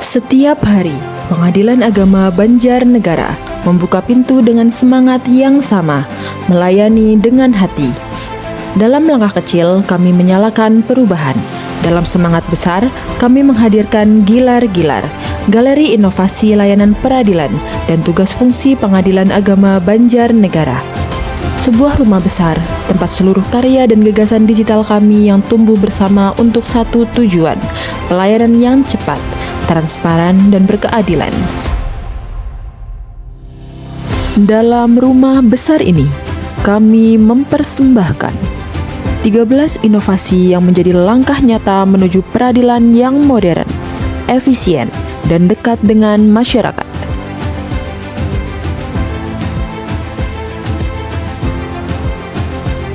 Setiap hari, Pengadilan Agama Banjarnegara membuka pintu dengan semangat yang sama, melayani dengan hati. Dalam langkah kecil, kami menyalakan perubahan. Dalam semangat besar, kami menghadirkan Gilar-Gilar, Galeri Inovasi Layanan Peradilan dan tugas fungsi Pengadilan Agama Banjarnegara. Sebuah rumah besar, tempat seluruh karya dan gagasan digital kami yang tumbuh bersama untuk satu tujuan, pelayanan yang cepat, transparan, dan berkeadilan. Dalam rumah besar ini, kami mempersembahkan 13 inovasi yang menjadi langkah nyata menuju peradilan yang modern, efisien, dan dekat dengan masyarakat.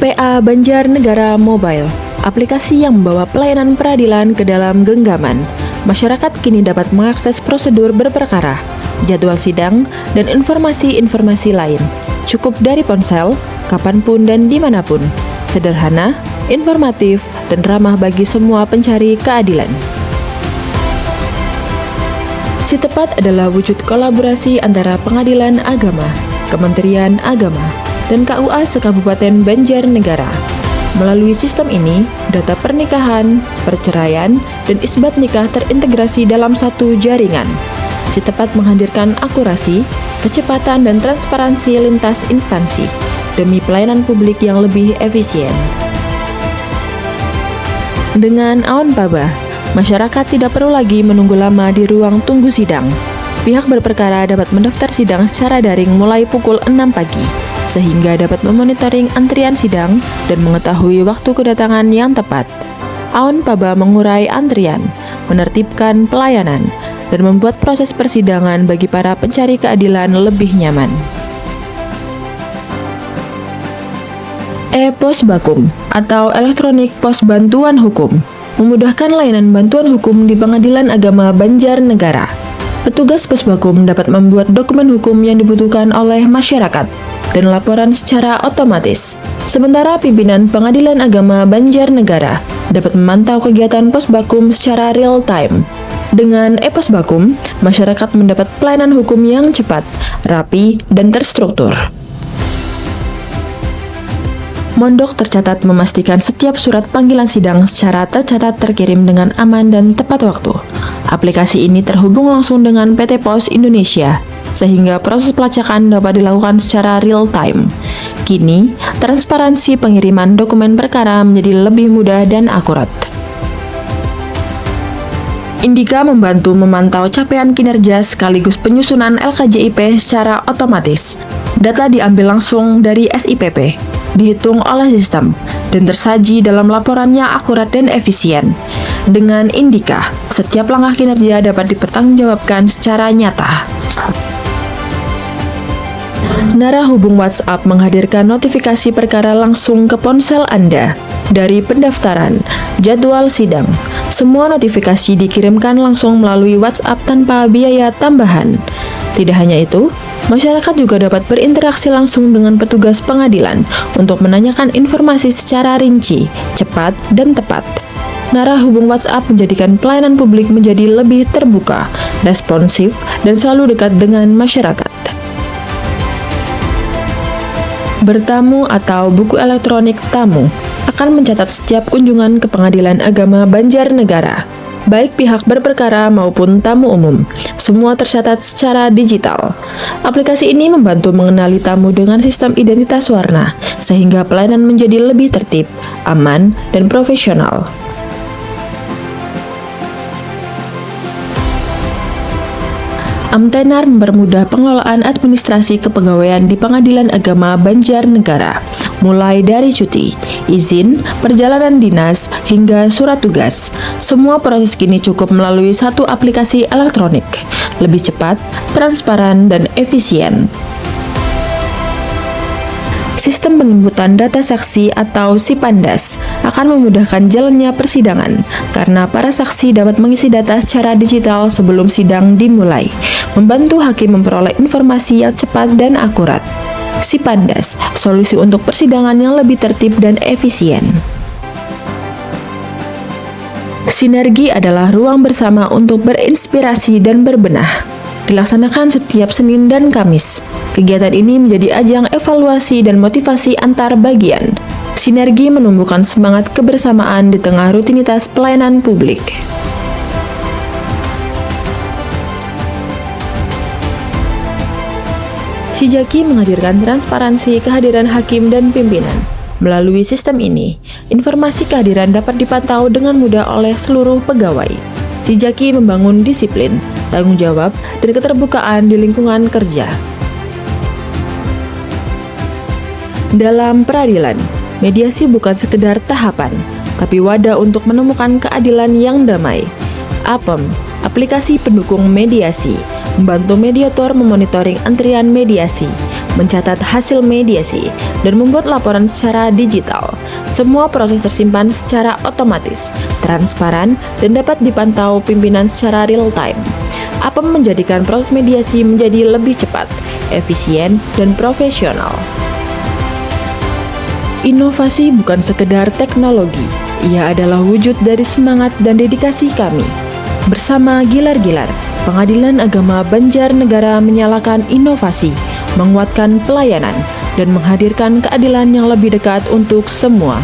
PA Banjarnegara Mobile, aplikasi yang membawa pelayanan peradilan ke dalam genggaman. Masyarakat kini dapat mengakses prosedur berperkara, jadwal sidang, dan informasi-informasi lain. Cukup dari ponsel, kapanpun dan dimanapun. Sederhana, informatif, dan ramah bagi semua pencari keadilan. Si Tepat adalah wujud kolaborasi antara Pengadilan Agama, Kementerian Agama, dan KUA Sekabupaten Banjarnegara. Melalui sistem ini, data pernikahan, perceraian, dan isbat nikah terintegrasi dalam satu jaringan. Si Tepat menghadirkan akurasi, kecepatan, dan transparansi lintas instansi demi pelayanan publik yang lebih efisien. Dengan Aon Paba, masyarakat tidak perlu lagi menunggu lama di ruang tunggu sidang. Pihak berperkara dapat mendaftar sidang secara daring mulai pukul 6 pagi. Sehingga dapat memonitoring antrian sidang dan mengetahui waktu kedatangan yang tepat. Aon Paba mengurai antrian, menertibkan pelayanan, dan membuat proses persidangan bagi para pencari keadilan lebih nyaman. E-Posbakum atau Elektronik Pos Bantuan Hukum memudahkan layanan bantuan hukum di Pengadilan Agama Banjarnegara. Petugas Posbakum dapat membuat dokumen hukum yang dibutuhkan oleh masyarakat dan laporan secara otomatis. Sementara pimpinan Pengadilan Agama Banjarnegara dapat memantau kegiatan Posbakum secara real time. Dengan e-Posbakum, masyarakat mendapat pelayanan hukum yang cepat, rapi, dan terstruktur. Mondok tercatat memastikan setiap surat panggilan sidang secara tercatat terkirim dengan aman dan tepat waktu. Aplikasi ini terhubung langsung dengan PT Pos Indonesia, sehingga proses pelacakan dapat dilakukan secara real time. Kini, transparansi pengiriman dokumen perkara menjadi lebih mudah dan akurat. Indika membantu memantau capaian kinerja sekaligus penyusunan LKJIP secara otomatis. Data diambil langsung dari SIPP, dihitung oleh sistem, dan tersaji dalam laporan yang akurat dan efisien. Dengan Indika, setiap langkah kinerja dapat dipertanggungjawabkan secara nyata. Nara hubung WhatsApp menghadirkan notifikasi perkara langsung ke ponsel Anda. Dari pendaftaran, jadwal sidang, semua notifikasi dikirimkan langsung melalui WhatsApp tanpa biaya tambahan. Tidak hanya itu, masyarakat juga dapat berinteraksi langsung dengan petugas pengadilan untuk menanyakan informasi secara rinci, cepat, dan tepat. Nara hubung WhatsApp menjadikan pelayanan publik menjadi lebih terbuka, responsif, dan selalu dekat dengan masyarakat. Bertamu atau buku elektronik tamu akan mencatat setiap kunjungan ke Pengadilan Agama Banjarnegara, baik pihak berperkara maupun tamu umum. Semua tercatat secara digital. Aplikasi ini membantu mengenali tamu dengan sistem identitas warna, sehingga pelayanan menjadi lebih tertib, aman, dan profesional. Amtenar mempermudah pengelolaan administrasi kepegawaian di Pengadilan Agama Banjarnegara, mulai dari cuti, izin, perjalanan dinas, hingga surat tugas. Semua proses kini cukup melalui satu aplikasi elektronik, lebih cepat, transparan, dan efisien. sistem penginputan data saksi atau SIPANDAS akan memudahkan jalannya persidangan karena para saksi dapat mengisi data secara digital sebelum sidang dimulai, membantu hakim memperoleh informasi yang cepat dan akurat. SIPANDAS, solusi untuk persidangan yang lebih tertib dan efisien. Sinergi adalah ruang bersama untuk berinspirasi dan berbenah. Dilaksanakan setiap Senin dan Kamis. Kegiatan ini menjadi ajang evaluasi dan motivasi antar bagian. Sinergi menumbuhkan semangat kebersamaan di tengah rutinitas pelayanan publik. Sijaki menghadirkan transparansi kehadiran hakim dan pimpinan. Melalui sistem ini, informasi kehadiran dapat dipantau dengan mudah oleh seluruh pegawai. Sijaki membangun disiplin, tanggung jawab, dan keterbukaan di lingkungan kerja. Dalam peradilan, mediasi bukan sekedar tahapan, tapi wadah untuk menemukan keadilan yang damai. APEM, aplikasi pendukung mediasi, membantu mediator memonitoring antrian mediasi, mencatat hasil mediasi, dan membuat laporan secara digital. Semua proses tersimpan secara otomatis, transparan, dan dapat dipantau pimpinan secara real-time. APEM menjadikan proses mediasi menjadi lebih cepat, efisien, dan profesional. Inovasi bukan sekedar teknologi, ia adalah wujud dari semangat dan dedikasi kami. Bersama Gilar-Gilar, Pengadilan Agama Banjarnegara menyalakan inovasi, menguatkan pelayanan, dan menghadirkan keadilan yang lebih dekat untuk semua.